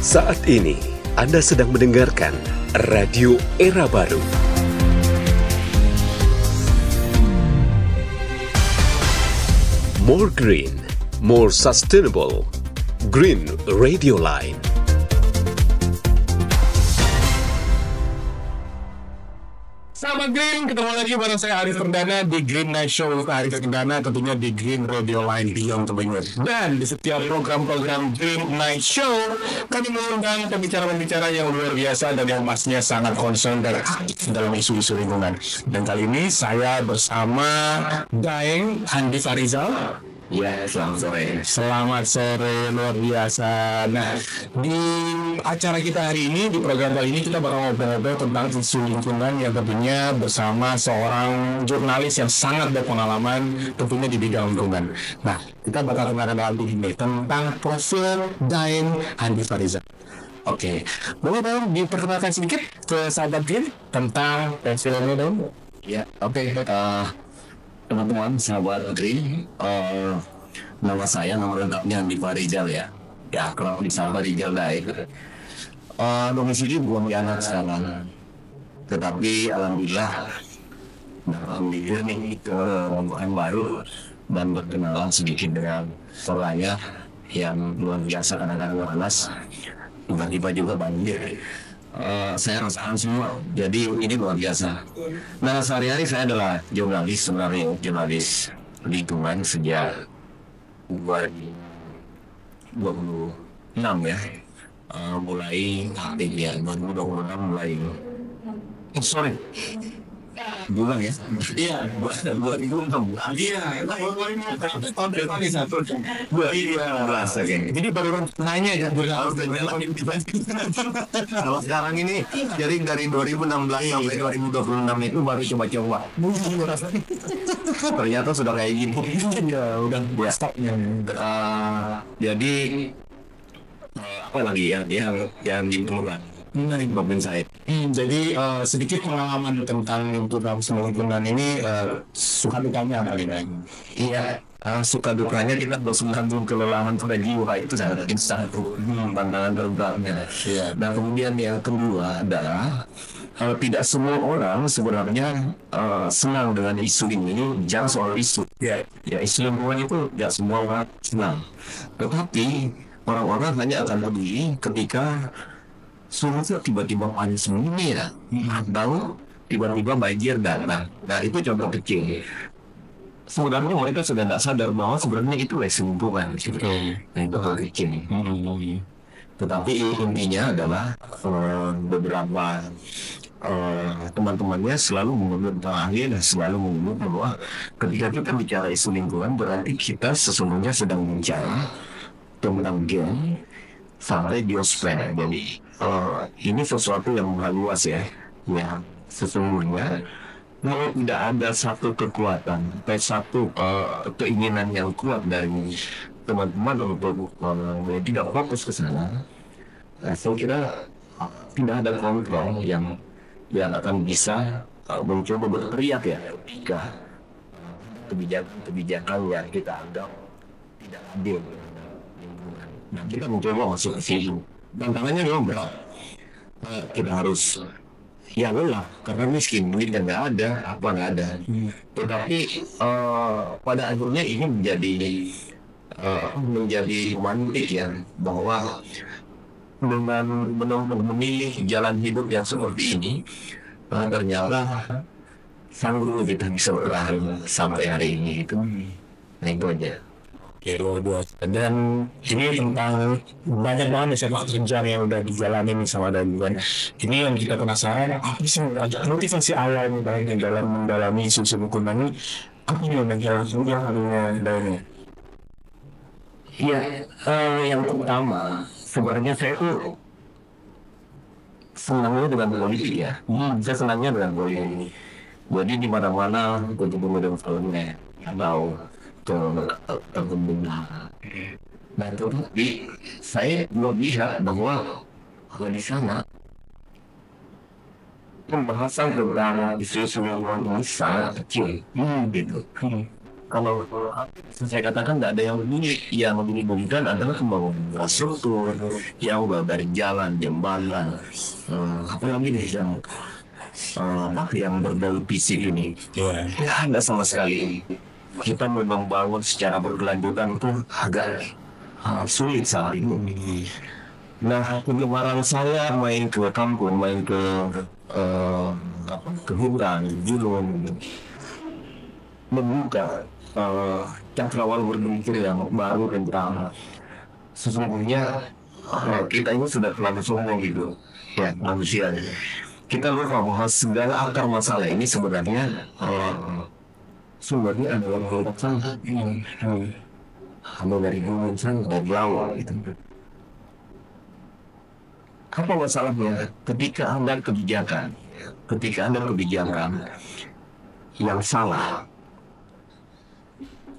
Saat ini Anda sedang mendengarkan Radio Era Baru. More green, more sustainable. Green Radio Line. Sahabat Green, ketemu lagi bareng saya Arif Perdana di Green Night Show with Arif Perdana, tentunya di Green Radio Line Beyond Tebengus. Dan di setiap program-program Green Night Show, kami mengundang pembicara-pembicara yang luar biasa dan yang pastinya sangat concern dan aktif dalam isu-isu lingkungan. Dan kali ini saya bersama Daeng Andi Farizal. Ya, selamat sore. Selamat sore, luar biasa. Nah, di acara kita hari ini, di program kali ini kita bakal ngobrol-ngobrol tentang isu lingkungan yang tentunya bersama seorang jurnalis yang sangat berpengalaman tentunya di bidang lingkungan. Nah, kita bakal kenal ini tentang profil Daeng Andi Farizal. Oke, boleh dong diperkenalkan sedikit ke sahabat Green tentang profilnya dong? Ya, oke. Teman-teman, sahabat Green, nama saya, nama lengkapnya Andi Farizal ya. Ya, kalau disapa Rizal Daeng. Domisili bukan anak sekarang. Tetapi alhamdulillah dalam diri nih ke lingkungan baru dan berkenalan sedikit dengan orangnya yang luar biasa kadang-kadang panas, tiba-tiba juga banjir. Saya rasakan semua, jadi ini luar biasa. Nah, sehari-hari saya adalah jurnalis, sebenarnya jurnalis lingkungan sejak 2026 ya. Mulai aktif ya, 2026 mulai. Sorry, bulan ya? Iya, buat itu iya, tahun depan ini satu. Jadi baru nanya ya, Kalau sekarang ini, jadi dari 2016 sampai 2026 itu baru coba-coba. Ternyata sudah kayak gini. Ya, udah stopnya. Jadi apa lagi ya yang ditemukan? Bapak saya. Jadi sedikit pengalaman tentang lingkungan ini, suka dukanya apa gitu? Iya, suka dukanya kita harus menanggung kelelahan pada jiwa itu sangat tantangan terbesarnya. Dan kemudian yang kedua adalah tidak semua orang sebenarnya senang dengan isu ini. Jangan soal isu. Ya isu lingkungan itu tidak semua orang senang. Tetapi orang-orang hanya akan peduli ketika suatu tiba-tiba panas ini ya, atau tiba-tiba banjir datang. Nah, itu contoh kecil. Sebenarnya mereka sudah tidak sadar bahwa sebenarnya itu lingkungan. Nah, itu hal kecil. Tetapi intinya adalah beberapa teman-temannya selalu mengeluh terakhir dan selalu mengeluh bahwa ketika kita bicara isu lingkungan berarti kita sesungguhnya sedang bicara tentang game sampai biosfer. Jadi ini sesuatu yang luas ya. Ya, sesungguhnya kalau tidak ada satu kekuatan, satu keinginan yang kuat dari teman-teman untuk tidak fokus ke sana, saya kira tidak ada kontrol yang akan bisa mencoba berteriak ya ketika kebijakan yang kita anggap tidak adil. Nah, kita mencoba masuk ke situ. Tantangannya memang berat. Kita harus ya lelah karena miskin, duit nggak ada, apa nggak ada. Tetapi pada akhirnya ini menjadi mantik ya, bahwa dengan memilih jalan hidup yang seperti ini, ternyata sanggup kita bisa bertahan sampai hari ini itu. Nah, itu aja. Ya, luar biasa. Dan ini tentang banyak banget sepak terjang yang udah dijalanin sama Daeng. Ini yang kita penasaran, apa sih motivasi awal Daeng dalam mendalami isu lingkungan ini? Apa yang harusnya Daeng? Iya, yang pertama sebenarnya saya tuh senangnya dengan politik ya. Saya senangnya dengan politik. Jadi di mana-mana ketemu dengan filmnya atau terbunuh. Nah, tapi saya belum lihat bahwa di sana pembahasan tentang isu lingkungan ini sangat kecil, gitu. Kalau saya katakan nggak ada yang unik, yang dibutuhkan adalah pembangunan infrastruktur yang udah dari jalan, jembatan, apa lagi nih yang berbau fisik ini. Ya nggak sama sekali. Kita memang bangun secara berkelanjutan itu agak sulit saat ini. Nah, kegemaran saya main ke kampung, main ke ke hutan, gunung, membuka cakrawala berpikir yang baru tentang sesungguhnya kita ini sudah terlalu sombong gitu ya manusia. Kita lupa bahwa segala akar masalah ini sebenarnya sumbernya adalah produk sana. Kalau dari gunung sana dari laut gitu. Apa masalahnya? Ketika Anda kebijakan yang salah,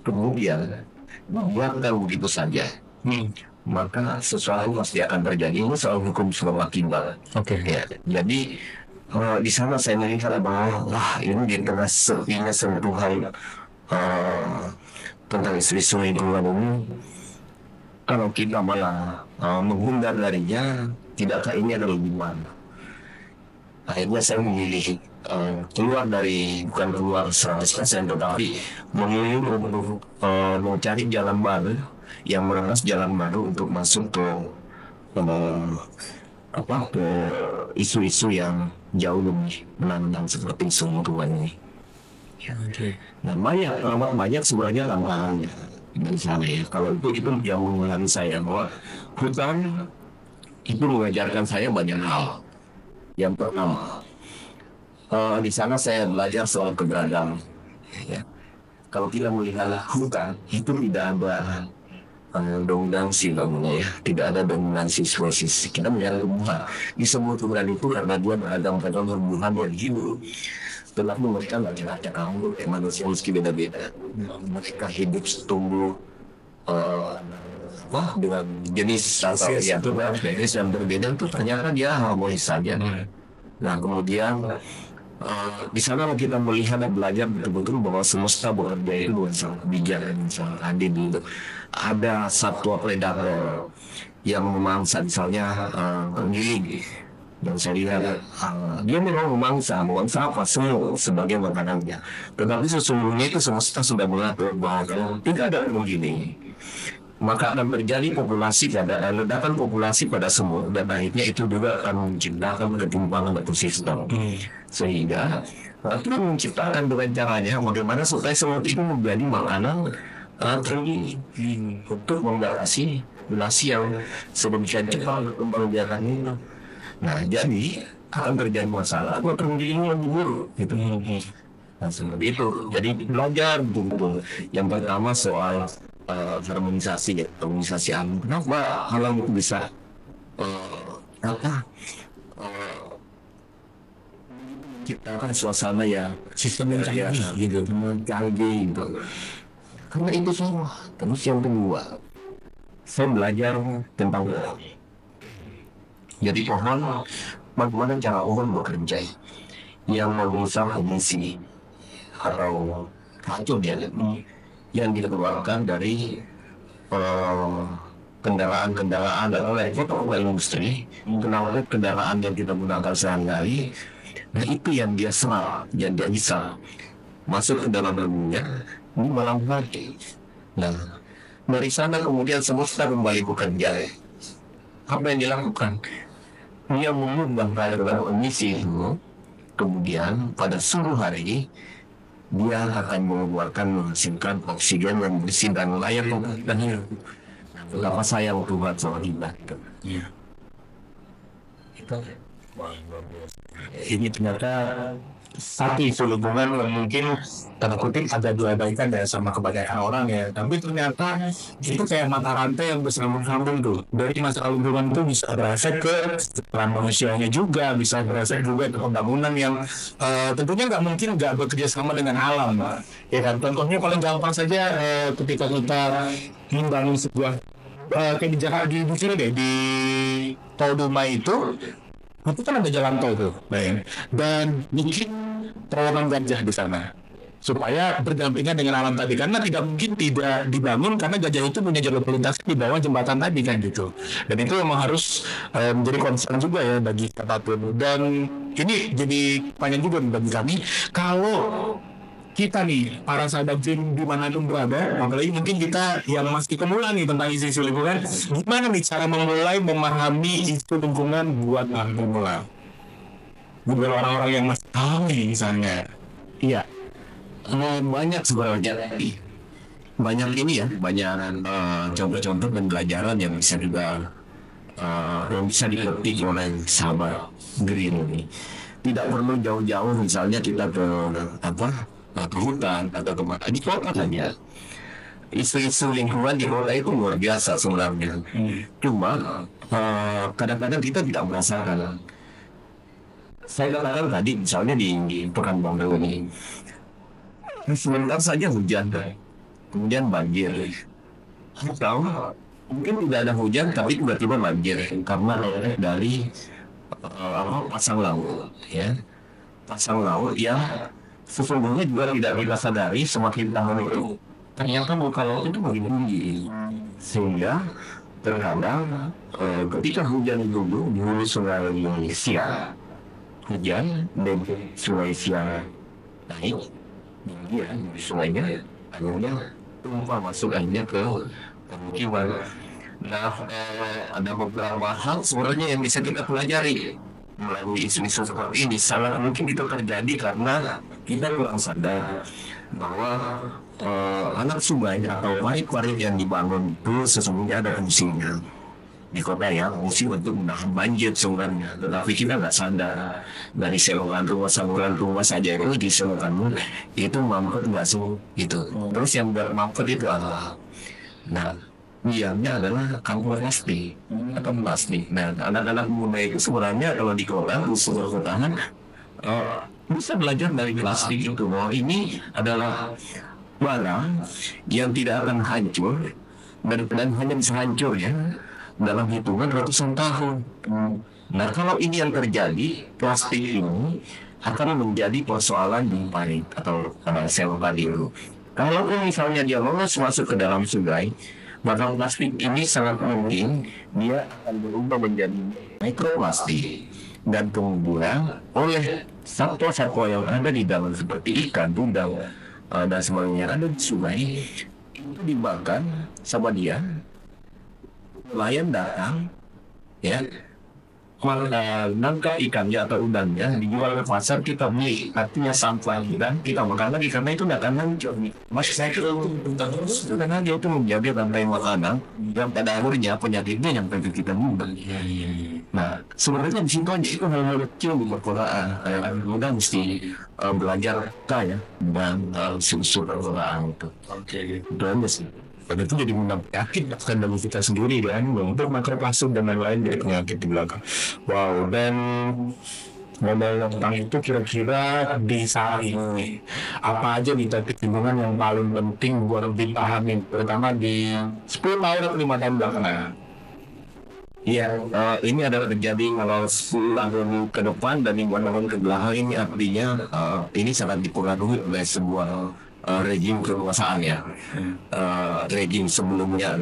kemudian membuatkan begitu saja, maka sesuatu pasti akan terjadi. Ini soal hukum sebab akibat. Ya, jadi di sana saya melihat bahwa ini di tengah sepinya sentuhan tentang isu-isu lingkungan ini, kalau kita malah menghindar darinya, tidakkah ini adalah gimana? Akhirnya saya memilih bukan keluar 100%, tetapi memilih untuk mencari jalan baru, yang merenas jalan baru untuk masuk ke isu-isu yang jauh lebih menantang seperti isu lingkungan ini. Nah, amat banyak sebenarnya tantangannya dari sana ya. Kalau itu jauh dengan saya bahwa hutan itu mengajarkan saya banyak hal. Yang pertama, di sana saya belajar soal keberagaman. Ya. Kalau kita melihat hutan, itu tidak ada dominansi namanya ya, tidak ada dominansi spesies. Kita melihat tumbuhan, disebut tumbuhan itu karena dia beragam pada tumbuhan yang hidup. Tetapi mereka laki-laki kamu manusia meski beda-beda. Mereka hidup tumbuh dengan jenis yang berbeda itu ternyata dia harmonis saja. Nah kemudian di sana kita melihat dan belajar betul-betul bahwa semesta bekerja itu dengan sangat bijak dan sangat adil. Ada satwa predator yang memangsa misalnya penggiling, dan saya lihat dia memang memangsa apa semua sebagai makanannya. Tetapi sesungguhnya itu semesta sudah mengatur bahwa kalau tidak ada penggiling, maka akan terjadi ledakan populasi pada semua, dan akhirnya itu juga akan menciptakan ketimpangan ekosistem. Sehingga itu menciptakan dengan caranya bagaimana supaya semua itu menjadi makanan terlebih untuk membatasi populasi yang sedemikian cepat berkembang biakan ini. Nah jadi akan terjadi masalah penggiling yang buruk gitu. Nah seperti itu. Jadi belajar betul-betul. Yang pertama soal harmonisasi alam. Kenapa alam itu bisa menciptakan suasana yang sistem yang canggih gitu. Karena itu semua. Terus yang kedua, saya belajar tentang pohon. Jadi pohon, bagaimana cara pohon bekerja yang mengusap emisi atau racun yang dikeluarkan dari kendaraan dan oleh industri, kendaraan yang kita gunakan sehari-hari. Nah itu yang dia serap, yang dia bisa masuk ke dalam tubuhnya ini malam hari. Nah dari sana kemudian semesta kembali bekerja. Apa yang dilakukan? Dia mengubah kadar emisi itu. Kemudian pada suatu hari dia akan menghasilkan oksigen yang bersih dan layak dan hidup. Betapa sayang Tuhan sama kita. Ini ternyata satu isu lingkungan mungkin tanda kutip ada dua baikan ya sama kebanyakan orang ya, tapi ternyata itu kayak mata rantai yang bersambung-sambung tuh. Dari masalah lingkungan itu bisa berefek ke peran manusianya juga, bisa berefek juga ke pembangunan yang tentunya nggak bekerja sama dengan alam, ya kan. Contohnya paling gampang saja ketika kita membangun sebuah kebijakan di sini deh, di Tol Dumai itu kan ada jalan tol tuh, dan mungkin terowongan gajah di sana. supaya berdampingan dengan alam tadi, karena tidak mungkin tidak dibangun karena gajah itu punya jalur lintas di bawah jembatan tadi kan gitu. Dan itu memang harus menjadi concern juga ya bagi kita tuh. Dan ini jadi pertanyaan juga bagi kami, kalau kita nih para sahabat Dream dimanapun berada, apalagi mungkin kita yang masih pemula nih tentang isu lingkungan, gimana nih cara memulai memahami isu lingkungan buat anak pemula, buat orang-orang yang masih tahu nih misalnya. Iya, banyak sebenarnya. Banyak ini ya, banyak contoh-contoh pembelajaran yang bisa juga yang bisa dipetik oleh sahabat Green ini. Tidak perlu jauh-jauh, misalnya kita ke ke hutan atau kemana di kota saja. Isu-isu lingkungan di kota itu luar biasa sebenarnya. Cuma kadang-kadang kita tidak merasakan. Saya katakan tadi misalnya di Pekanbaru ini, sebentar saja hujan, kemudian banjir. Atau mungkin tidak ada hujan tapi tiba-tiba banjir karena dari pasang laut, ya, pasang laut yang sesungguhnya juga tidak kita sadari semakin tahun itu ternyata muka laut itu makin tinggi, sehingga terkadang ketika hujan dulu di hulu sungai Siak, hujan dan sungai Siak naik tinggi ya di sungainya, akhirnya tumpah masuk airnya ke pemukiman. Nah, ada beberapa hal sebenarnya yang bisa kita pelajari melalui isu-isu seperti ini. Sangat mungkin itu terjadi karena kita kurang sadar bahwa anak sungai atau parit-parit yang dibangun itu sesungguhnya ada fungsinya di kota ya, fungsi untuk menahan banjir sebenarnya. Tetapi kita nggak sadar, dari selokan rumah, saluran rumah saja itu di selokan itu mampet nggak sih gitu. Terus yang nggak mampet itu adalah, nah, biarnya adalah kantong plastik atau plastik. Nah, anak-anak muda itu sebenarnya kalau di kolam usul pertahanan bisa belajar dari plastik itu bahwa ini adalah barang yang tidak akan hancur dan hanya bisa hancur ya dalam hitungan ratusan tahun. Nah, kalau ini yang terjadi, plastik ini akan menjadi persoalan di parit atau sel tadi itu. Kalau misalnya dia lolos masuk ke dalam sungai, maka plastik ini sangat mungkin dia akan berubah menjadi mikroplastik, dan kemudian oleh satwa-satwa yang ada di dalam seperti ikan, udang dan sebagainya ada di sungai itu dimakan sama dia. Nelayan datang ya, nangkap ikannya atau udangnya dijual ke pasar, kita beli, artinya sampah dan kita makan lagi karena itu nggak akan hancur. Masih saya terus karena dia itu menjadi rantai makanan yang pada akhirnya penyakitnya yang penting kita minum. Nah, sebenarnya di situ aja itu hal-hal kecil di perkotaan. Mudah mesti belajar kaya dan unsur perkotaan itu. Itu aja sih. Dan itu jadi penyakit bahkan dari kita sendiri kan, untuk mikroplastik dan lain-lain jadi penyakit di belakang. Wow, dan ngomong tentang itu kira-kira di saat ini apa aja nih tadi lingkungan yang paling penting buat dipahami, terutama di 10 tahun atau 5 tahun belakangan? Iya, ini adalah terjadi kalau 10 tahun ke depan dan 5 tahun ke belakang. Ini artinya ini sangat dipengaruhi oleh sebuah rejim kekuasaan ya. Rejim sebelumnya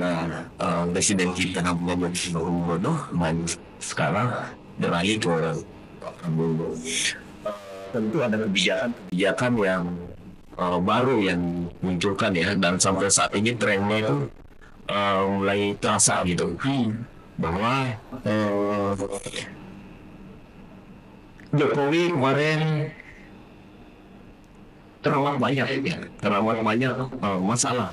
presiden kita namanya Bono, dan sekarang beralih ke Prabowo. Tentu ada kebijakan yang baru yang munculkan ya, dan sampai saat ini trennya itu mulai terasa gitu, bahwa Jokowi kemarin terlalu banyak masalah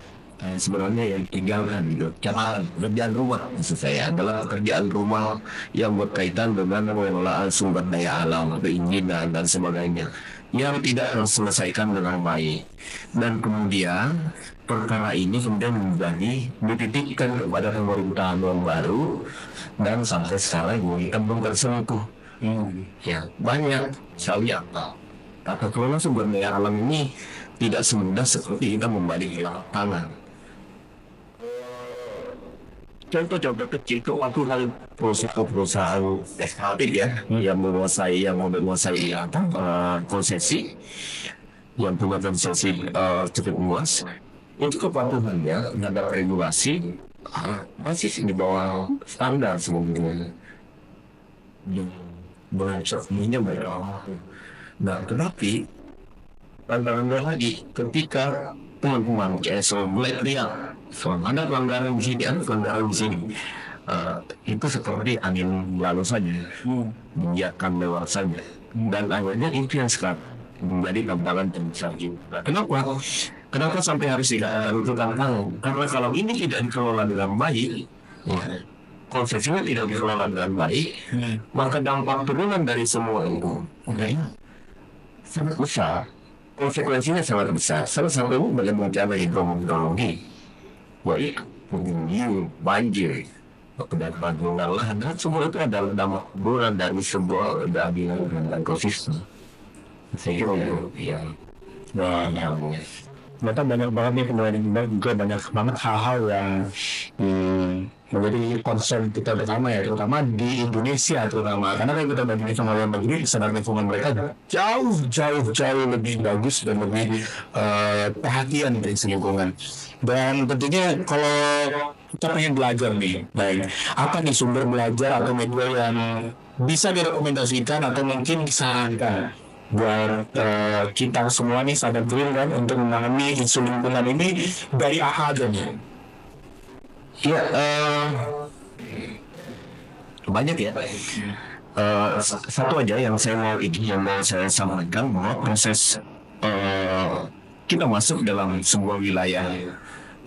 sebenarnya yang tinggalkan gitu. Catatan pekerjaan rumah maksud saya adalah pekerjaan rumah yang berkaitan dengan pengelolaan sumber daya alam, keinginan dan sebagainya yang tidak terselesaikan dengan baik, dan kemudian perkara ini kemudian menjadi dititipkan kepada pemerintahan yang baru, dan sampai sekarang kita belum tersentuh. Ya banyak misalnya tata kelola sumber daya alam ini tidak semudah seperti kita membalik lapangan. Contoh-contoh kecil itu waktu hal perusahaan eksklusif ya, yang menguasai konsesi yang punya organisasi cukup luas, itu kepatuhannya terhadap regulasi masih di bawah standar sebenarnya. Bercerminnya mereka. Nah, tetapi tantangannya lagi ketika teman-teman mulai lihat soal ada pelanggaran di sini, ada pelanggaran di sini, itu seperti angin lalu saja, membiarkan lewat saja, dan akhirnya itu yang sekarang menjadi tantangan terbesar juga. Kenapa? Kenapa sampai harus dilakukan tantangan? Karena kalau ini tidak dikelola dengan baik, konsepsinya tidak dikelola dengan baik, maka dampak turunan dari semua itu sangat besar. Konsekuensinya sangat besar. Sampai dalam bencana hidrometeorologi, baik penggunaan banjir, pendapat lahan, dan semua itu adalah dampak turunan dari sebuah dan ekosistem. Saya kira itu yang ternyata banyak banget nih penelitian juga banyak banget hal-hal yang menjadi concern kita bersama ya, terutama di Indonesia terutama karena kan kita bandingin sama luar negeri, standar lingkungan mereka jauh lebih bagus dan lebih perhatian dari lingkungan. Dan tentunya kalau kita pengen belajar nih, baik apa nih sumber belajar atau media yang bisa direkomendasikan atau mungkin disarankan buat kita semua nih sadar green kan untuk menangani isu lingkungan ini dari apa aja nih? Ya, banyak ya. Satu aja yang mau saya sampaikan bahwa proses kita masuk dalam sebuah wilayah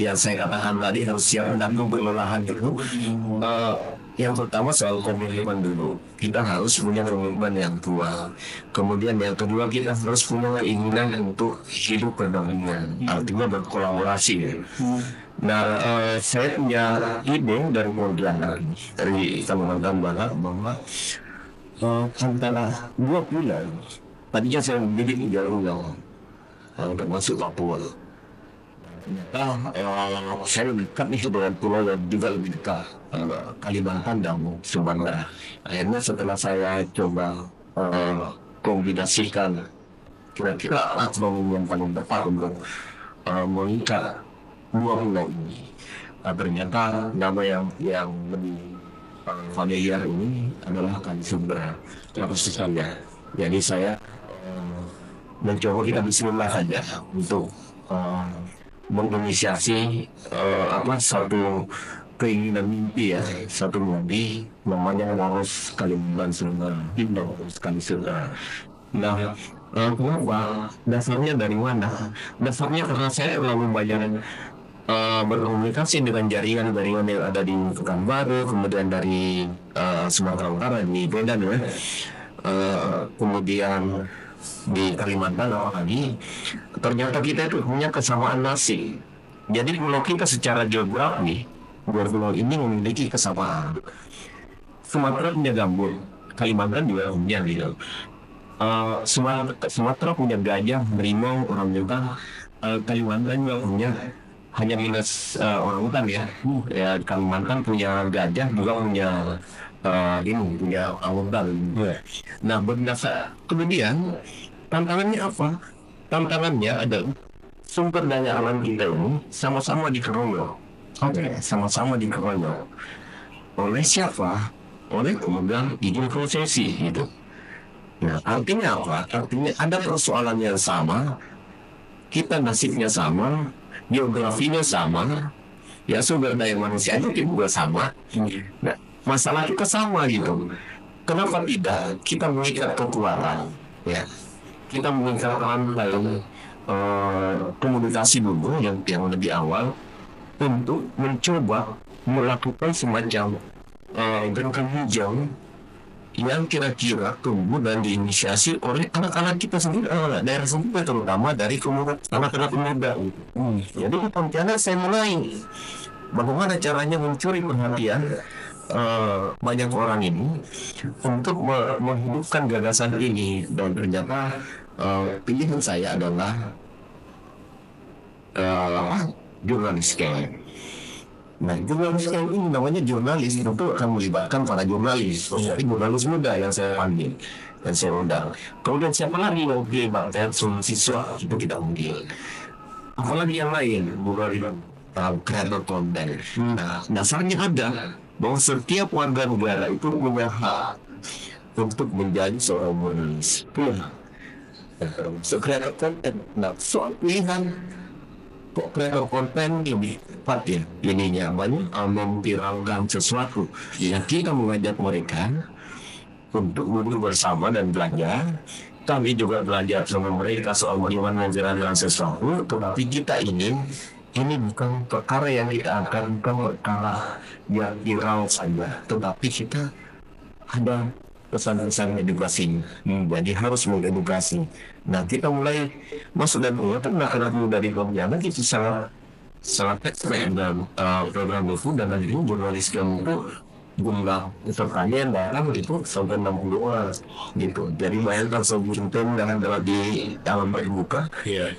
yang saya katakan tadi harus siap menanggung pengelolaan itu. Yang pertama soal komitmen dulu, kita harus punya komitmen yang kuat. Kemudian yang kedua kita harus punya keinginan untuk hidup berdampingan, artinya berkolaborasi. Nah, saya punya ide dari Pontianak dari Kalimantan Barat bahwa antara 2 bulan, tadinya saya mendidik 3 bulan termasuk Papua. Saya dekat nih dengan pulau yang juga lebih dekat, Kalimantan dan Sumatera. Akhirnya setelah saya coba kombinasikan kira-kira platform yang paling tepat untuk mengikat 2 pulau ini, ternyata nama yang lebih familiar ini adalah Kalisumber Kalimantan. Jadi saya mencoba kita bismillah saja untuk menginisiasi satu keinginan mimpi ya, satu mimpi namanya Poros Kalimantan Selatan, Poros Kalimantan. Nah, kenapa? Dasarnya dari mana? Dasarnya karena saya terlalu banyak berkomunikasi dengan jaringan yang ada di Pekanbaru, kemudian dari Sumatera Utara di Medan ya, kemudian di Kalimantan lagi, ternyata kita itu punya kesamaan nasib. Jadi kalau kita secara geografi, dua pulau ini memiliki kesamaan. Sumatera punya gambut, Kalimantan juga punya gitu. Sumatera punya gajah, harimau, orang hutan, Kalimantan juga punya hanya minus orang hutan ya. Ya Kalimantan punya gajah juga punya punya hutan. Nah berdasar kemudian tantangannya apa? Tantangannya adalah sumber daya alam kita ini sama-sama dikeroyok. Sama-sama dikeroyok. Oleh siapa? Oleh kemudian izin konsesi gitu. Nah artinya apa? Artinya ada persoalan yang sama, kita nasibnya sama, geografinya sama, ya sumber daya manusia itu juga sama. Nah masalah kita sama gitu. Kenapa tidak kita mengikat kekuatan? Ya, kita meningkatkan dalam komunikasi dulu yang lebih awal untuk mencoba melakukan semacam gerakan hijau yang kira-kira tumbuh dan diinisiasi oleh anak-anak kita sendiri, daerah sendiri terutama dari komunitas anak-anak muda. Jadi Pontianak saya mulai bagaimana caranya mencuri perhatian banyak orang ini untuk menghidupkan gagasan ini, dan ternyata pilihan saya adalah jurnalistik. Nah, jurnalis yang ini namanya jurnalis itu akan melibatkan para jurnalis, jadi jurnalis muda yang saya panggil dan saya undang. Kemudian siapa lagi yang melibatkan siswa itu kita panggil. Apalagi yang lain, bukan kreator konten. Nah, dasarnya ada bahwa setiap warga negara itu punya hak untuk menjadi seorang jurnalis. Kreator konten. Nah, soal pilihan kok kreator konten lebih tepat ya ininya memviralkan sesuatu. Ya kita mengajak mereka untuk duduk bersama dan belajar. Kami juga belajar sama mereka soal bagaimana menjalankan sesuatu. Tetapi kita ingin ini bukan perkara yang kita akan perkara yang viral saja, tetapi kita ada pesan-pesan edukasi. Jadi harus mengedukasi. Nah, kita mulai masuk dan anak-anak muda di Pontianak itu sangat ekstrim dan program itu dan dari jurnalis yang jumlah pesertanya yang datang itu sampai 60 orang gitu. Jadi bayangkan sebuah tim dengan di alam terbuka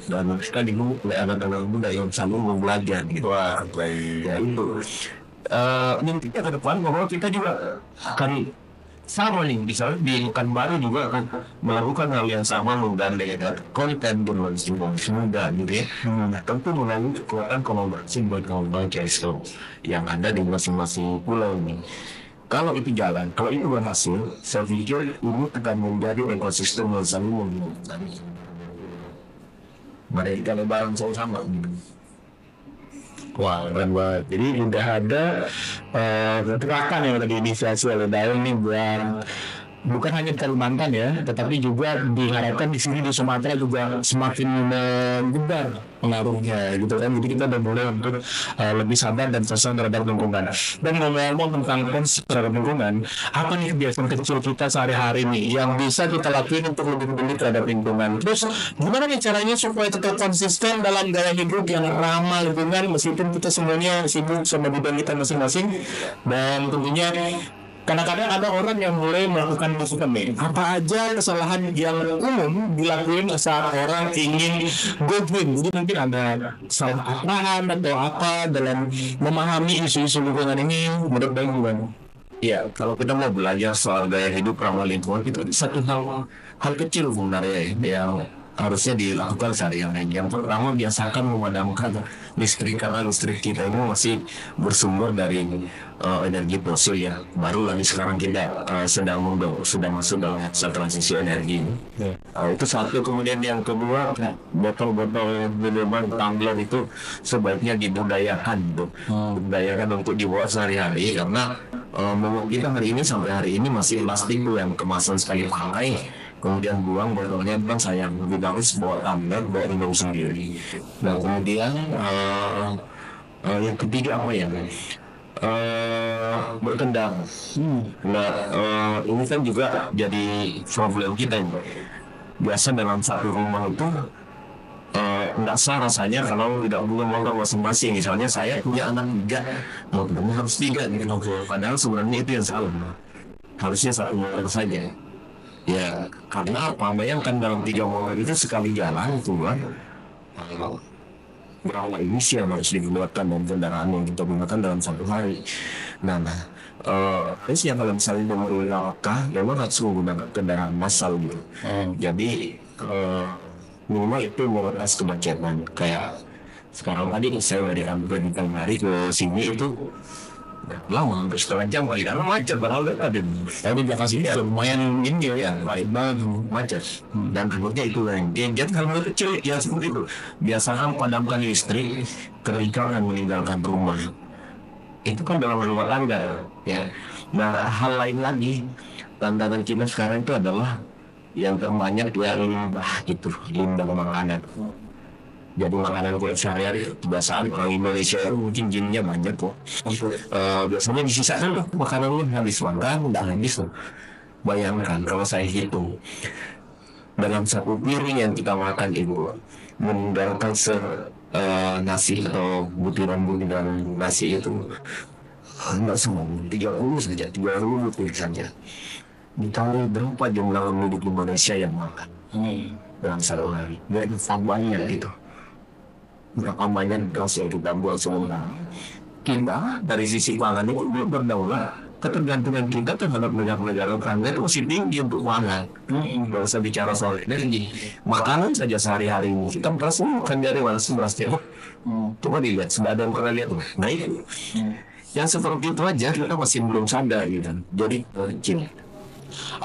dan kita digugah oleh anak-anak muda yang selalu mau belajar gitu. Ya itu nantinya ke depan bahwa kita juga akan sama nih, misalnya di Pekanbaru juga akan melakukan hal yang sama, menggandeng konten jurnalis muda gitu ya. Nah, tentu melalui kekuatan kolaborasi buat kawan-kawan CSO yang ada di masing-masing pulau ini. Kalau itu jalan, kalau itu berhasil, saya pikir ini akan menjadi ekosistem yang selalu menguntungkan. Mereka lebaran sama. Wah, keren banget. Jadi udah ada gerakan yang tadi inisiasi oleh Daun nih buat bukan hanya di Kalimantan ya, tetapi juga diharapkan di sini di Sumatera juga semakin menyebar pengaruhnya gitu kan. Jadi kita udah mulai untuk lebih sadar dan concern terhadap lingkungan. Dan ngomong-ngomong tentang concern terhadap lingkungan, apa nih kebiasaan kecil kita sehari-hari nih yang bisa kita lakuin untuk lebih peduli terhadap lingkungan? Terus gimana nih caranya supaya tetap konsisten dalam gaya hidup yang ramah lingkungan meskipun kita semuanya sibuk sama bidang kita masing-masing? Dan tentunya kadang-kadang ada orang yang mulai melakukan masukan nih, apa aja kesalahan yang umum dilakuin saat orang ingin go green. Jadi mungkin ada salah arahan atau apa dalam memahami isu-isu lingkungan ini. Menurut Bang gimana? Ya, kalau kita mau belajar soal gaya hidup ramah lingkungan itu satu hal kecil sebenarnya yang harusnya dilakukan sehari-hari. Yang pertama, biasakan memadamkan listrik karena listrik kita ini masih bersumber dari energi fosil ya. Baru lagi sekarang kita sedang masuk dalam masa transisi energi. Itu satu. Kemudian yang kedua, botol-botol minuman tumbler itu sebaiknya dibudayakan untuk dibawa sehari-hari karena memang kita hari ini sampai hari ini masih plastik tuh yang kemasan sekali pakai. Kemudian buang botolnya, bilang sayang, lebih bagus bawa tumbler, bawa minum sendiri. Nah, kemudian yang ketiga apa ya? Berkendara. Nah, ini kan juga jadi problem kita ini. Biasa dalam satu rumah itu nggak sah rasanya kalau tidak punya motor masing-masing. Misalnya saya punya anak 3, motornya harus 3 gitu. Padahal sebenarnya itu yang salah. Harusnya satu motor saja. Ya, karena apa? Bayangkan dalam 3 motor itu sekali jalan itu kan berapa emisi yang harus digunakan dan kendaraan yang kita gunakan dalam satu hari. Terus yang kalau misalnya menurut langkah, memang harus menggunakan kendaraan massal gitu. Jadi minimal itu menguras kemacetan. Kayak sekarang tadi saya dari Ambon hari ke sini itu lama, hampir setengah jam kali karena macet. Padahal ada Tapi belakang sini lumayan ini ya, baik banget macet. Dan ributnya itu yang jadi kalau kecil ya seperti itu. Biasakan padamkan listrik ketika akan meninggalkan rumah. Itu kan dalam rumah tangga ya. Nah, hal lain lagi tantangan kita sekarang itu adalah yang terbanyak ya limbah itu, limbah makanan. Jadi makanan buat sehari-hari kebiasaan orang Indonesia itu mungkin jinnya banyak kok. Biasanya disisakan tuh makanannya habis makan udah habis tuh. Bayangkan kalau saya hitung dalam satu piring yang kita makan itu meninggalkan nasi atau butiran nasi itu enggak semua 30 saja 30 tulisannya. Dikali berapa jumlah penduduk Indonesia yang makan dalam satu hari? Nggak banyak gitu. Berapa banyak gas yang kita buang semua. kita dari sisi pangan itu belum berdaulat. Ketergantungan kita terhadap negara-negara tetangga itu masih tinggi untuk pangan. Nggak usah bicara soal energi, makanan saja sehari-hari ini kita merasa makan dari mana sih berasnya? Coba dilihat, sudah ada yang pernah lihat? Nah itu, yang seperti itu aja kita masih belum sadar gitu. Jadi kecil.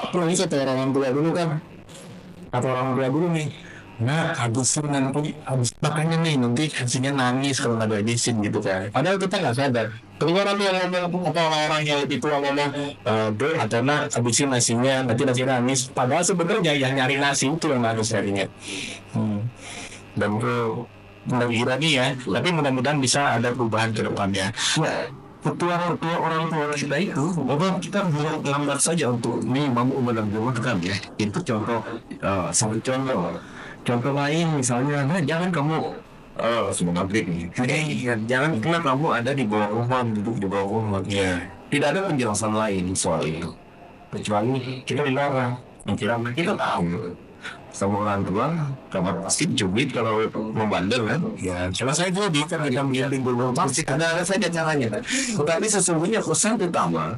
Apalagi kata orang tua dulu kan, kata orang tua dulu nih, nah habisin nanti, habis makanya nih nanti hasilnya nangis kalau nggak ada habisin gitu kan. Padahal kita nggak sadar. Keluar orang yang ngomong apa orang yang itu ngomong, adalah habisin nasinya, nanti nangis. Padahal sebenarnya yang nyari nasi itu yang nangis harinya. Dan mudah-mudahan nih ya, tapi mudah-mudahan bisa ada perubahan ke depannya. Ketua orang tua kita itu, bahwa kita belum lambat saja untuk mampu menerjemahkan ya. Itu contoh, satu contoh lain misalnya, nah jangan kamu semua pabrik nih, jangan pernah kamu ada di bawah rumah, duduk di bawah rumah. Tidak ada penjelasan lain soal itu, kecuali kita dilarang. Kita tahu sama orang tua, kamu pasti cubit kalau membandel kan. Ya, kalau saya jadi kan kita mengirim pasti ada saja caranya. Tetapi sesungguhnya pesan utama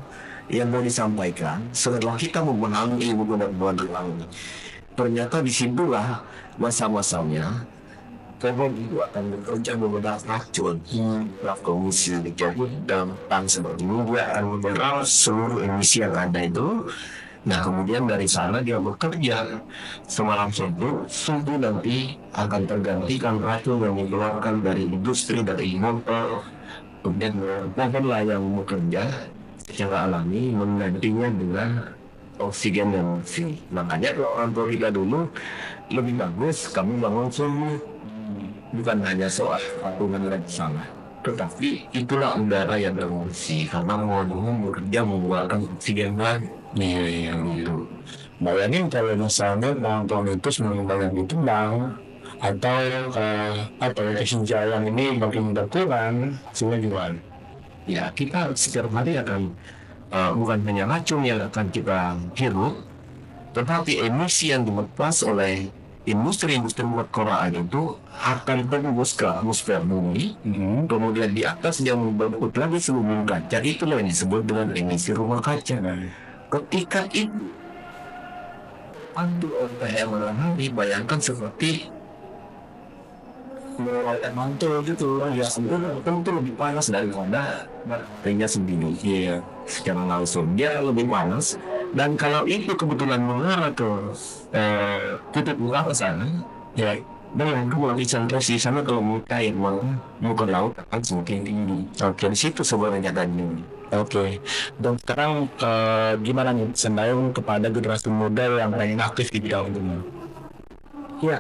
yang mau disampaikan setelah kita memahami beban ternyata disitulah masa-masanya Trevor itu akan bekerja beberapa racun. Komisi dicabut dan seperti ini dia akan menyerap seluruh emisi yang ada itu. Nah kemudian dari sana dia bekerja semalam subuh nanti akan tergantikan racun yang dikeluarkan dari industri, dari motor. Kemudian pohonlah yang bekerja secara alami menggantinya dengan oksigen dan oksigen. Makanya kalau orang tua kita dulu lebih bagus kamu bangun subuh, bukan hanya soal patungan dan salah, tetapi itulah udara yang bersih karena mau bekerja mengeluarkan oksigen kan. Iya gitu. Bayangin kalau misalnya tahun-tahun itu sebenarnya itu bang atau kesenjangan ini makin berkurang, hasilnya gimana? Ya kita setiap hari akan bukan hanya racun yang akan kita hirup, tetapi emisi yang dilepas oleh industri-industri berkoran itu akan tembus ke atmosfer bumi. Kemudian di atas dia membentuk lagi seluruh kaca, itulah yang disebut dengan emisi rumah kaca. Ketika itu pantul oleh matahari, bayangkan seperti mantul gitu ya, tentu lebih panas daripada mataharinya sendiri. Iya, secara langsung dia lebih panas. Dan kalau itu kebetulan mengarah ke kutub utara sana, ya dengan konsentrasi di sana kalau cair muka laut akan semakin tinggi. Oke, di situ sebenarnya tadi. Oke. Dan sekarang gimana nih Sendayung kepada generasi muda yang pengen aktif di bidang ini? Ya,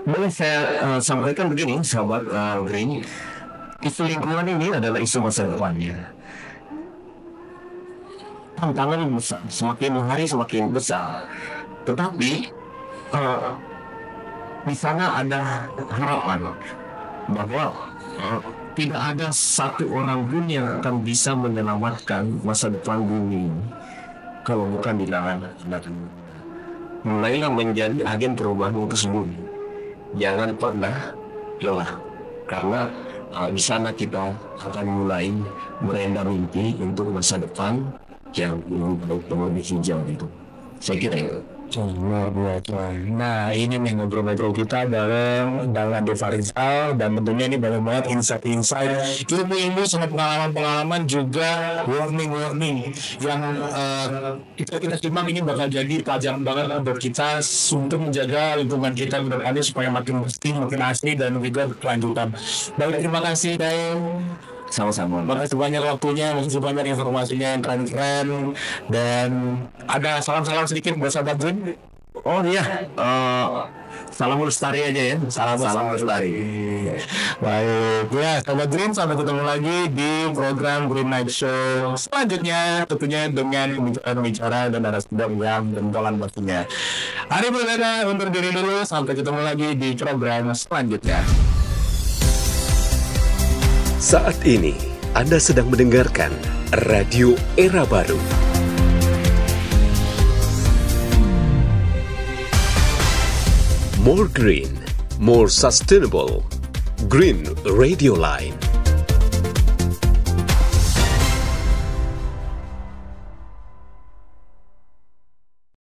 boleh saya sampaikan begini, sahabat Green. Isu lingkungan ini adalah isu masa depannya. Tantangan besar, semakin hari semakin besar. Tetapi di sana ada harapan bahwa tidak ada satu orang pun yang akan bisa menyelamatkan masa depan bumi kalau bukan di tangan anak. Mulailah menjadi agen perubahan tersebut. Jangan pernah lelah, karena di sana kita akan mulai merenda mimpi untuk masa depan yang lebih hijau itu. Saya kira itu. Nah ini nih ngobrol-ngobrol kita bareng dengan Deva Rizal, dan tentunya ini banyak banget insight-insight, ilmu-ilmu, sama pengalaman-pengalaman, juga warning-warning yang kita simak. Ini bakal jadi pelajaran banget untuk kita untuk menjaga lingkungan kita ke depannya supaya makin bersih, makin asli, dan juga berkelanjutan. Baik, terima kasih sama-sama. Makasih banyak waktunya, makasih banyak informasinya yang keren-keren. Dan ada salam-salam sedikit buat sahabat Green. Oh iya, salam lestari aja ya. Salam lestari. Baik, ya sahabat Green, sampai ketemu lagi di program Green Night Show selanjutnya, tentunya dengan pembicara dan narasumber yang bentolan pastinya. Hari berbeda undur diri dulu, sampai ketemu lagi di program selanjutnya. Saat ini Anda sedang mendengarkan Radio Era Baru. More green, more sustainable. Green Radio Line.